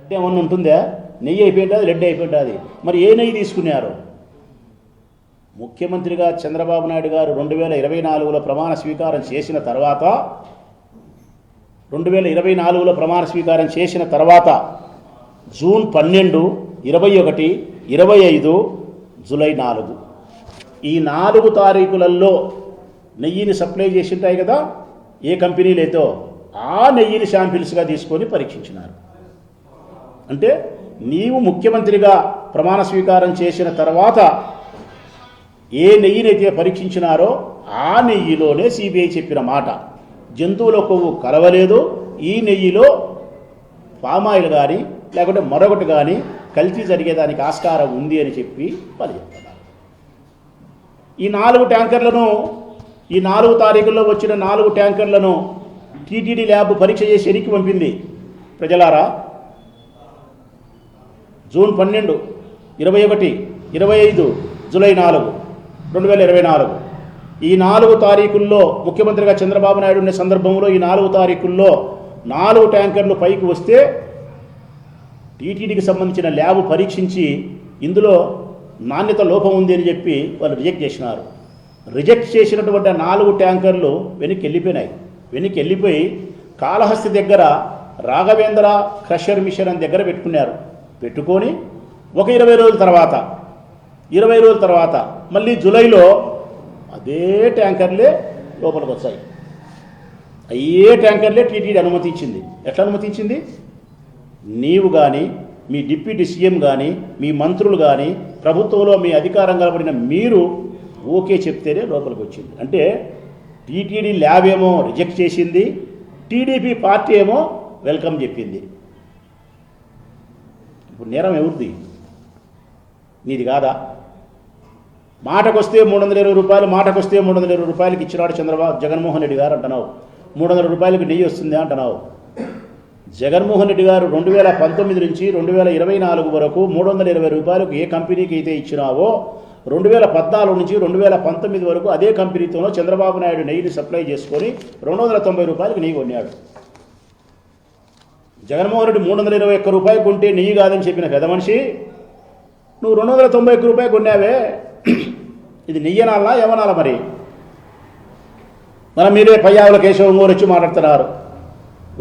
లడ్డు ఏమన్నా ఉంటుందా? నెయ్యి అయిపోయింటుంది, లడ్డు అయిపోయింటుంది. మరి ఏ నెయ్యి తీసుకున్నారు? ముఖ్యమంత్రిగా చంద్రబాబు నాయుడు గారు 2024లో ప్రమాణ స్వీకారం చేసిన తర్వాత 2024లో ప్రమాణ స్వీకారం చేసిన తర్వాత జూన్ 12, 21, 25, జూలై 4 ఈ 4 తారీఖులలో నెయ్యిని సప్లై చేసి ఉంటాయి కదా ఏ కంపెనీలైతే, ఆ నెయ్యిని శాంపిల్స్గా తీసుకొని పరీక్షించినారు. అంటే నీవు ముఖ్యమంత్రిగా ప్రమాణ స్వీకారం చేసిన తర్వాత ఏ నెయ్యినైతే పరీక్షించినారో ఆ నెయ్యిలోనే సిబిఐ చెప్పిన మాట, జంతువుల కొవ్వు కలవలేదు, ఈ నెయ్యిలో పామాయిల్ కానీ లేకుంటే మరొకటి కానీ కల్తీ జరిగేదానికి ఆస్కారం ఉంది అని చెప్పి వాళ్ళు చెప్తున్నారు. ఈ 4 ట్యాంకర్లను, ఈ 4 తారీఖుల్లో వచ్చిన 4 ట్యాంకర్లను టీటీడీ ల్యాబ్ పరీక్ష చేసి ఎనికి పంపింది. ప్రజలారా, జూన్ 12, 21, 25, జూలై 4, 2024 ఈ 4 తారీఖుల్లో ముఖ్యమంత్రిగా చంద్రబాబు నాయుడు ఉన్న సందర్భంలో ఈ 4 తారీఖుల్లో 4 ట్యాంకర్లు పైకి వస్తే టీటీడీకి సంబంధించిన ల్యాబ్ పరీక్షించి ఇందులో నాణ్యత లోపం ఉంది అని చెప్పి వాళ్ళు రిజెక్ట్ చేసినారు. రిజెక్ట్ చేసినటువంటి 4 ట్యాంకర్లు వెనక్కి వెళ్ళిపోయినాయి. వెనక్కి వెళ్ళిపోయి కాళహస్తి దగ్గర రాఘవేంద్ర క్రషర్ మిషన్ అని దగ్గర పెట్టుకున్నారు. పెట్టుకొని ఒక 20 రోజుల తర్వాత మళ్ళీ జూలైలో అదే ట్యాంకర్లే లోపలికి వచ్చాయి. అయ్యే ట్యాంకర్లే టీటీడీ అనుమతించింది. ఎట్లా అనుమతించింది? నీవు కానీ, మీ డిప్యూటీ సీఎం కానీ, మీ మంత్రులు కానీ, ప్రభుత్వంలో మీ అధికారం కలబడిన మీరు ఓకే చెప్తేనే లోపలికి వచ్చింది. అంటే టీటీడీ ల్యాబ్ ఏమో రిజెక్ట్ చేసింది, టీడీపీ పార్టీ ఏమో వెల్కమ్ చెప్పింది. ఇప్పుడు నేరం ఎవరిది? నీది కాదా? మాటకొస్తే 320 రూపాయలు, మాటకొస్తే 320 రూపాయలకి ఇచ్చినాడు జగన్మోహన్ రెడ్డి గారు అంటున్నావు. 300 రూపాయలకి నెయ్యి వస్తుంది అంటున్నావు. జగన్మోహన్ రెడ్డి గారు 2019 నుంచి 2024 వరకు 320 రూపాయలకు ఏ కంపెనీకి అయితే ఇచ్చినావో 2014 నుంచి 2019 వరకు అదే కంపెనీతోనో చంద్రబాబు నాయుడు నెయ్యిని సప్లై చేసుకొని 290 రూపాయలకు నెయ్యి కొన్నాడు. జగన్మోహన్ రెడ్డి 321 రూపాయలు కొంటే నెయ్యి కాదని చెప్పిన పెద్ద మనిషి, నువ్వు 291 రూపాయలు కొన్నావే, ఇది నెయ్యనాలా ఏమనాలా? మరి మనం మీరే పయ్యావుల కేశవం గారు వచ్చి మాట్లాడుతున్నారు.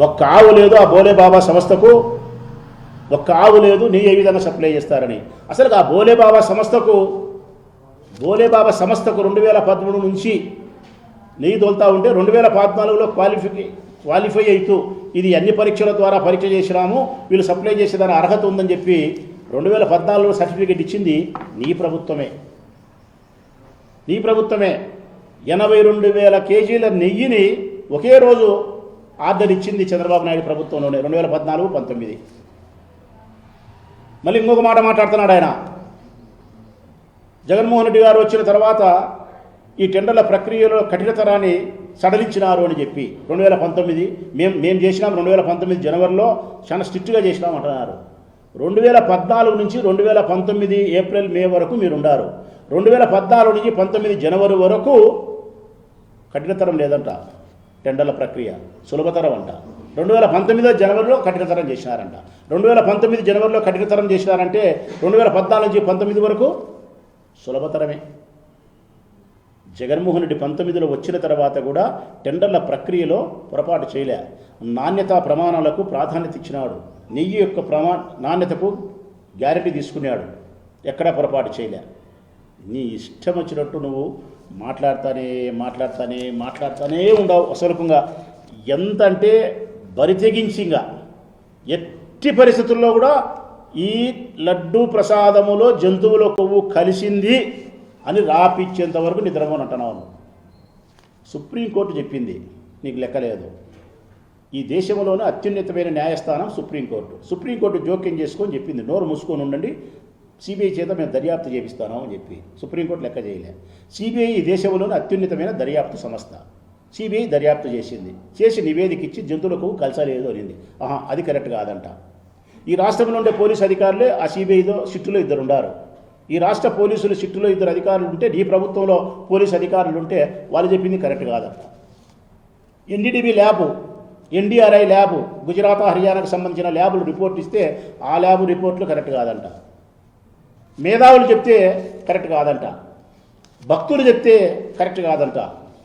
ఒక్క ఆవు లేదు ఆ బోలే బాబా సంస్థకు, ఒక్క ఆవు లేదు, నెయ్యి ఏ విధంగా సప్లై చేస్తారని. అసలు ఆ బోలే బాబా సంస్థకు 2013 నుంచి నెయ్యి తోలుతూ ఉంటే 2014లో క్వాలిఫై అవుతూ ఇది అన్ని పరీక్షల ద్వారా పరీక్ష చేసినాము, వీళ్ళు సప్లై చేసేదాని అర్హత ఉందని చెప్పి 2014లో సర్టిఫికేట్ ఇచ్చింది నీ ప్రభుత్వమే. 82,000 కేజీల నెయ్యిని ఒకే రోజు ఆర్డర్ ఇచ్చింది చంద్రబాబు నాయుడు ప్రభుత్వంలోనే 2014-19. మళ్ళీ ఇంకొక మాట మాట్లాడుతున్నాడు ఆయన. జగన్మోహన్ రెడ్డి గారు వచ్చిన తర్వాత ఈ టెండర్ల ప్రక్రియలో కఠినతరాన్ని సడలించినారు అని చెప్పి 2019 మేము చేసినాం, 2019 జనవరిలో చాలా స్ట్రిక్ట్గా చేసినాం అంటున్నారు. 2014 నుంచి 2019 ఏప్రిల్ మే వరకు మీరు ఉండారు. 2014 నుంచి 19 జనవరి వరకు కఠినతరం లేదంట, టెండర్ల ప్రక్రియ సులభతరం అంట. 2019 జనవరిలో కఠినతరం చేసినారంట. 2019 జనవరిలో కఠినతరం చేసినారంటే 2014 నుంచి 19 వరకు సులభతరమే. జగన్మోహన్ రెడ్డి 19లో వచ్చిన తర్వాత కూడా టెండర్ల ప్రక్రియలో పొరపాటు చేయలే. నాణ్యతా ప్రమాణాలకు ప్రాధాన్యత ఇచ్చినాడు. నెయ్యి యొక్క నాణ్యతకు గ్యారెంటీ తీసుకున్నాడు. ఎక్కడా పొరపాటు చేయలే. నీ ఇష్టం వచ్చినట్టు నువ్వు మాట్లాడుతానే ఉండవు. అసలుకుంగా ఎంత అంటే బరితెగించింగా ఎట్టి పరిస్థితుల్లో కూడా ఈ లడ్డూ ప్రసాదములో జంతువుల కొవ్వు కలిసింది అని రాపిచ్చేంత వరకు నిద్రపోనంటున్నావు. సుప్రీంకోర్టు చెప్పింది, నీకు లెక్కలేదు. ఈ దేశంలోనే అత్యున్నతమైన న్యాయస్థానం సుప్రీంకోర్టు జోక్యం చేసుకొని చెప్పింది, నోరు మూసుకొని ఉండండి, సిబిఐ చేత మేము దర్యాప్తు చేపిస్తాను అని చెప్పి. సుప్రీంకోర్టు లెక్క చేయలే. సిబిఐ ఈ దేశంలోనే అత్యున్నతమైన దర్యాప్తు సంస్థ. సిబిఐ దర్యాప్తు చేసి నివేదిక ఇచ్చి జంతువులకు కలసలేదు అనింది. అది కరెక్ట్ కాదంట. ఈ రాష్ట్రంలో ఉండే పోలీసు అధికారులే ఆ సిబిఐలో సిట్టులో 2 ఉన్నారు. ఈ రాష్ట్ర పోలీసులు సిట్టులో 2 అధికారులు ఉంటే, నీ ప్రభుత్వంలో పోలీసు అధికారులు ఉంటే వాళ్ళు చెప్పింది కరెక్ట్ కాదంట. NDTV lab NDRI lab Gujarat హర్యానాకు సంబంధించిన ల్యాబులు రిపోర్ట్ ఇస్తే ఆ ల్యాబ్ రిపోర్ట్లు కరెక్ట్ కాదంట, మేధావులు చెప్తే కరెక్ట్ కాదంట, భక్తులు చెప్తే కరెక్ట్ కాదంట.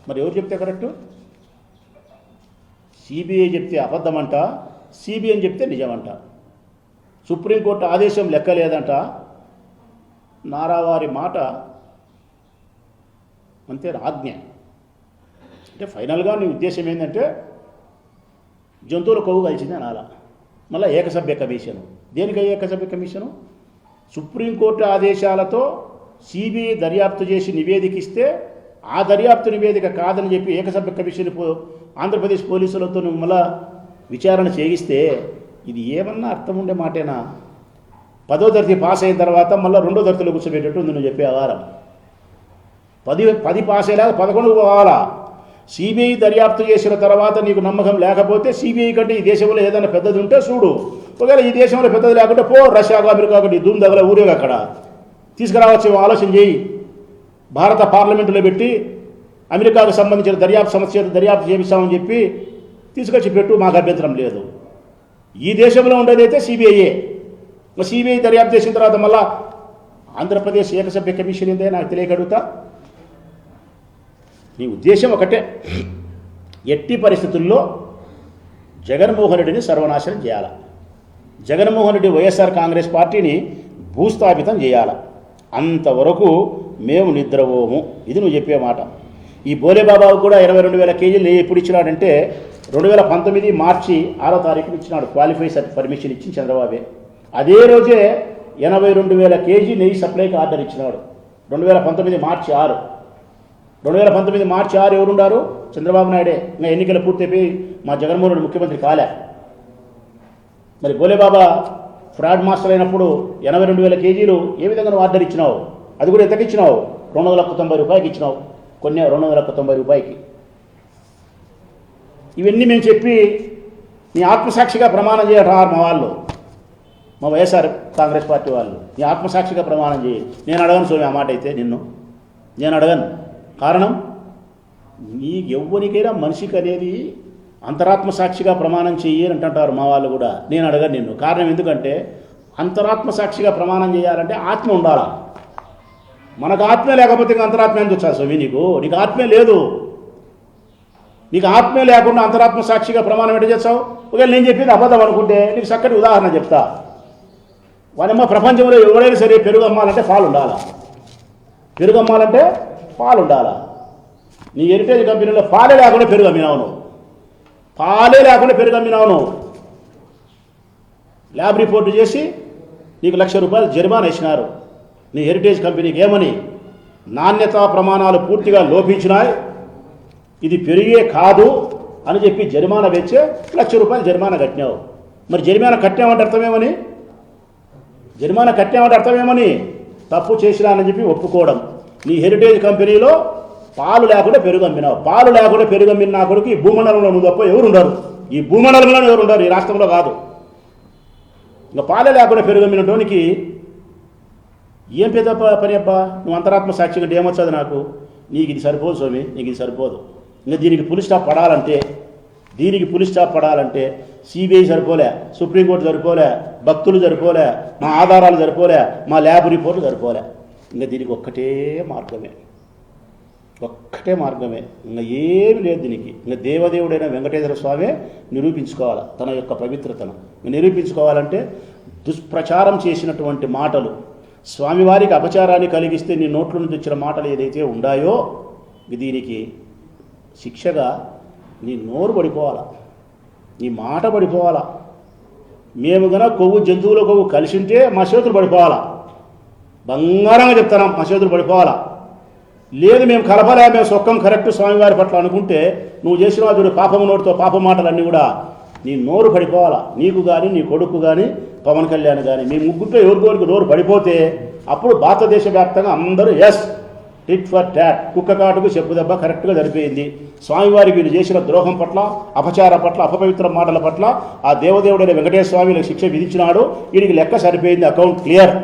మరి ఎవరు చెప్తే కరెక్టు? సిబిఐ చెప్తే అబద్ధమంట, సిబిఐ చెప్తే నిజమంట. సుప్రీంకోర్టు ఆదేశం లెక్కలేదంట, నారావారి మాట అంతే ఆజ్ఞ. అంటే ఫైనల్గా నీ ఉద్దేశం ఏంటంటే జంతువుల కొవ్వు కలిసింది అనాల. మళ్ళీ ఏకసభ్య కమిషను. దేనికి ఏకసభ్య కమిషను? సుప్రీంకోర్టు ఆదేశాలతో సిబిఐ దర్యాప్తు చేసి నివేదిక ఇస్తే ఆ దర్యాప్తు నివేదిక కాదని చెప్పి ఏకసభ్య కమిషన్ ఆంధ్రప్రదేశ్ పోలీసులతో నువ్వు మళ్ళా విచారణ చేయిస్తే ఇది ఏమన్నా అర్థం ఉండే మాటేనా? 10వ తరగతి పాస్ అయిన తర్వాత మళ్ళీ 2వ తరగతిలో కూర్చోబెట్టేట్టు నువ్వు చెప్పే ఆధారం. 10 పాస్ అయ్యేలాగా 11 పోవాలా. సిబిఐ దర్యాప్తు చేసిన తర్వాత నీకు నమ్మకం లేకపోతే సిబిఐ కంటే ఈ దేశంలో ఏదైనా పెద్దది ఉంటే చూడు. ఒకవేళ ఈ దేశంలో పెద్దది లేకుంటే పో రష్యాకు అమెరికాకు నీ ధూమ్ దగ్గర ఊరేగా అక్కడ తీసుకురావచ్చు. ఆలోచన చేయి. భారత పార్లమెంటులో పెట్టి అమెరికాకు సంబంధించిన దర్యాప్తు చేపిస్తామని చెప్పి తీసుకొచ్చి పెట్టు, మాకు అభ్యంతరం లేదు. ఈ దేశంలో ఉండేదైతే సిబిఐయే. సిబిఐ దర్యాప్తు చేసిన తర్వాత మళ్ళా ఆంధ్రప్రదేశ్ ఏకసభ్య కమిషన్ ఏందే నాకు తెలియకడుగుతా. నీ ఉద్దేశం ఒకటే, ఎట్టి పరిస్థితుల్లో జగన్మోహన్ రెడ్డిని సర్వనాశనం చేయాలి. జగన్మోహన్ రెడ్డి వైఎస్ఆర్ కాంగ్రెస్ పార్టీని భూస్థాపితం చేయాలి. అంతవరకు మేము నిద్రపోము. ఇది నువ్వు చెప్పే మాట. ఈ బోలేబాబాకు కూడా 22,000 కేజీలు ఎప్పుడు ఇచ్చినాడంటే 2019 మార్చి 6వ తారీఖున ఇచ్చినాడు. క్వాలిఫై పర్మిషన్ ఇచ్చి చంద్రబాబే. అదే రోజే 82,000 కేజీ నెయ్యి సప్లైకి ఆర్డర్ ఇచ్చినాడు. 2019 మార్చి 6. 2019 మార్చి 6 ఎవరున్నారు? చంద్రబాబు నాయుడే. ఇంకా ఎన్నికలు పూర్తయిపోయి మా జగన్మోహన్ రెడ్డి ముఖ్యమంత్రి కాలే. మరి బోలేబాబా ఫ్రాడ్ మాస్టర్ అయినప్పుడు 82,000 కేజీలు ఏ విధంగా నువ్వు ఆర్డర్ ఇచ్చినావు? అది కూడా ఎంతకి ఇచ్చినావు? 290 రూపాయలకి ఇచ్చినావు. కొన్ని 290 రూపాయలకి. ఇవన్నీ మేము చెప్పి నీ ఆత్మసాక్షిగా ప్రమాణం చేయరా మా వాళ్ళు, మా వైఎస్ఆర్ కాంగ్రెస్ పార్టీ వాళ్ళు. నీ ఆత్మసాక్షిగా ప్రమాణం చేయి. నేను అడగను స్వామి ఆ మాట అయితే, నేను అడగను. కారణం, నీ ఎవ్వరికైనా మనిషికి అనేది అంతరాత్మ సాక్షిగా ప్రమాణం చెయ్యి అని అంటుంటారు మా వాళ్ళు కూడా. నేను అడగను నిన్ను. కారణం ఎందుకంటే అంతరాత్మ సాక్షిగా ప్రమాణం చేయాలంటే ఆత్మ ఉండాలా. మనకు ఆత్మే లేకపోతే ఇంకా అంతరాత్మ ఎందుకు వచ్చా స్వామి? నీకు ఆత్మే లేదు. నీకు ఆత్మే లేకుండా అంతరాత్మ సాక్షిగా ప్రమాణం ఎట్లా చేస్తావు? ఒకవేళ నేను చెప్పింది అబద్ధం అనుకుంటే నీకు చక్కటి ఉదాహరణ చెప్తా. వానమ్మ ప్రపంచంలో ఎవరైనా సరే పెరుగు అమ్మాలంటే పాలు ఉండాలా. పెరుగు అమ్మాలంటే పాలు ఉండాలా. నీ హెరిటేజ్ కంపెనీలో పాలే లేకుండా పెరుగు అమ్మినావు నువ్వు. పాలే లేకుండా పెరుగు అమ్మినావు నువ్వు. ల్యాబ్ రిపోర్టు చేసి నీకు ₹1,00,000 జరిమానా ఇచ్చినారు. నీ హెరిటేజ్ కంపెనీకి ఏమని? నాణ్యతా ప్రమాణాలు పూర్తిగా లోపించినాయి, ఇది పెరిగే కాదు అని చెప్పి జరిమానా వేస్తే ₹1,00,000 జరిమానా కట్టినావు. మరి జరిమానా కట్టామంటే అర్థమేమని? తప్పు చేసినానని చెప్పి ఒప్పుకోవడం. నీ హెరిటేజ్ కంపెనీలో పాలు లేకుండా పెరుగు అమ్మినావు. పాలు లేకుండా పెరుగు అమ్మిన నా కొడుకు ఈ భూమండలంలో నువ్వు తప్ప ఎవరుండరు. ఈ భూమండలంలో ఎవరుండరు, ఈ రాష్ట్రంలో కాదు. ఇంకా పాలే లేకుండా పెరుగు అమ్మినటోనికి ఏం పెద్ద పని అబ్బా? నువ్వు అంతరాత్మ సాక్షి కంటే ఏమొచ్చదు నాకు? నీకు ఇది సరిపోదు స్వామి, నీకు ఇది సరిపోదు. ఇంకా దీనికి పులి స్టాప్ పడాలంటే సిబిఐ సరిపోలే, సుప్రీంకోర్టు సరిపోలే, భక్తులు సరిపోలే, మా ఆధారాలు సరిపోలే, మా ల్యాబ్ రిపోర్ట్లు సరిపోలే. ఇంకా దీనికి ఒక్కటే మార్గమే. ఇంకా ఏమి లేదు దీనికి. ఇంకా దేవదేవుడైన వెంకటేశ్వర స్వామి నిరూపించుకోవాలి తన యొక్క పవిత్రతను. నిరూపించుకోవాలంటే దుష్ప్రచారం చేసినటువంటి మాటలు, స్వామివారికి అపచారాన్ని కలిగిస్తే నీ నోట్ల నుంచి వచ్చిన మాటలు ఏదైతే ఉన్నాయో దీనికి శిక్షగా నీ నోరు పడిపోవాలా, నీ మాట పడిపోవాలా. మేము గన జంతువుల కొవ్వు కలిసి ఉంటే మా చేతులు పడిపోవాలా. బంగారంగా చెప్తున్నాం, మా చేతులు పడిపోవాలా. లేదు మేము కలపలే, మేము సొక్కం కరెక్ట్ స్వామివారి పట్ల అనుకుంటే నువ్వు చేసిన వాడు పాపం నోటితో పాప మాటలన్నీ కూడా నీ నోరు పడిపోవాలా. నీకు కానీ, నీ కొడుకు కానీ, పవన్ కళ్యాణ్ కానీ, మీ ముగ్గురితో ఎవరికోరికి నోరు పడిపోతే అప్పుడు భారతదేశ వ్యాప్తంగా అందరూ ఎస్ టిట్ ఫర్ టాట్, కుక్క కాటుకు చెప్పు దెబ్బ కరెక్ట్గా సరిపోయింది. స్వామివారికి వీళ్ళు చేసిన ద్రోహం పట్ల, అపచారం పట్ల, అపవిత్ర మాటల పట్ల ఆ దేవదేవుడైన వెంకటేశ్వర స్వామి శిక్ష విధించినాడు. వీడికి లెక్క సరిపోయింది, అకౌంట్ క్లియర్.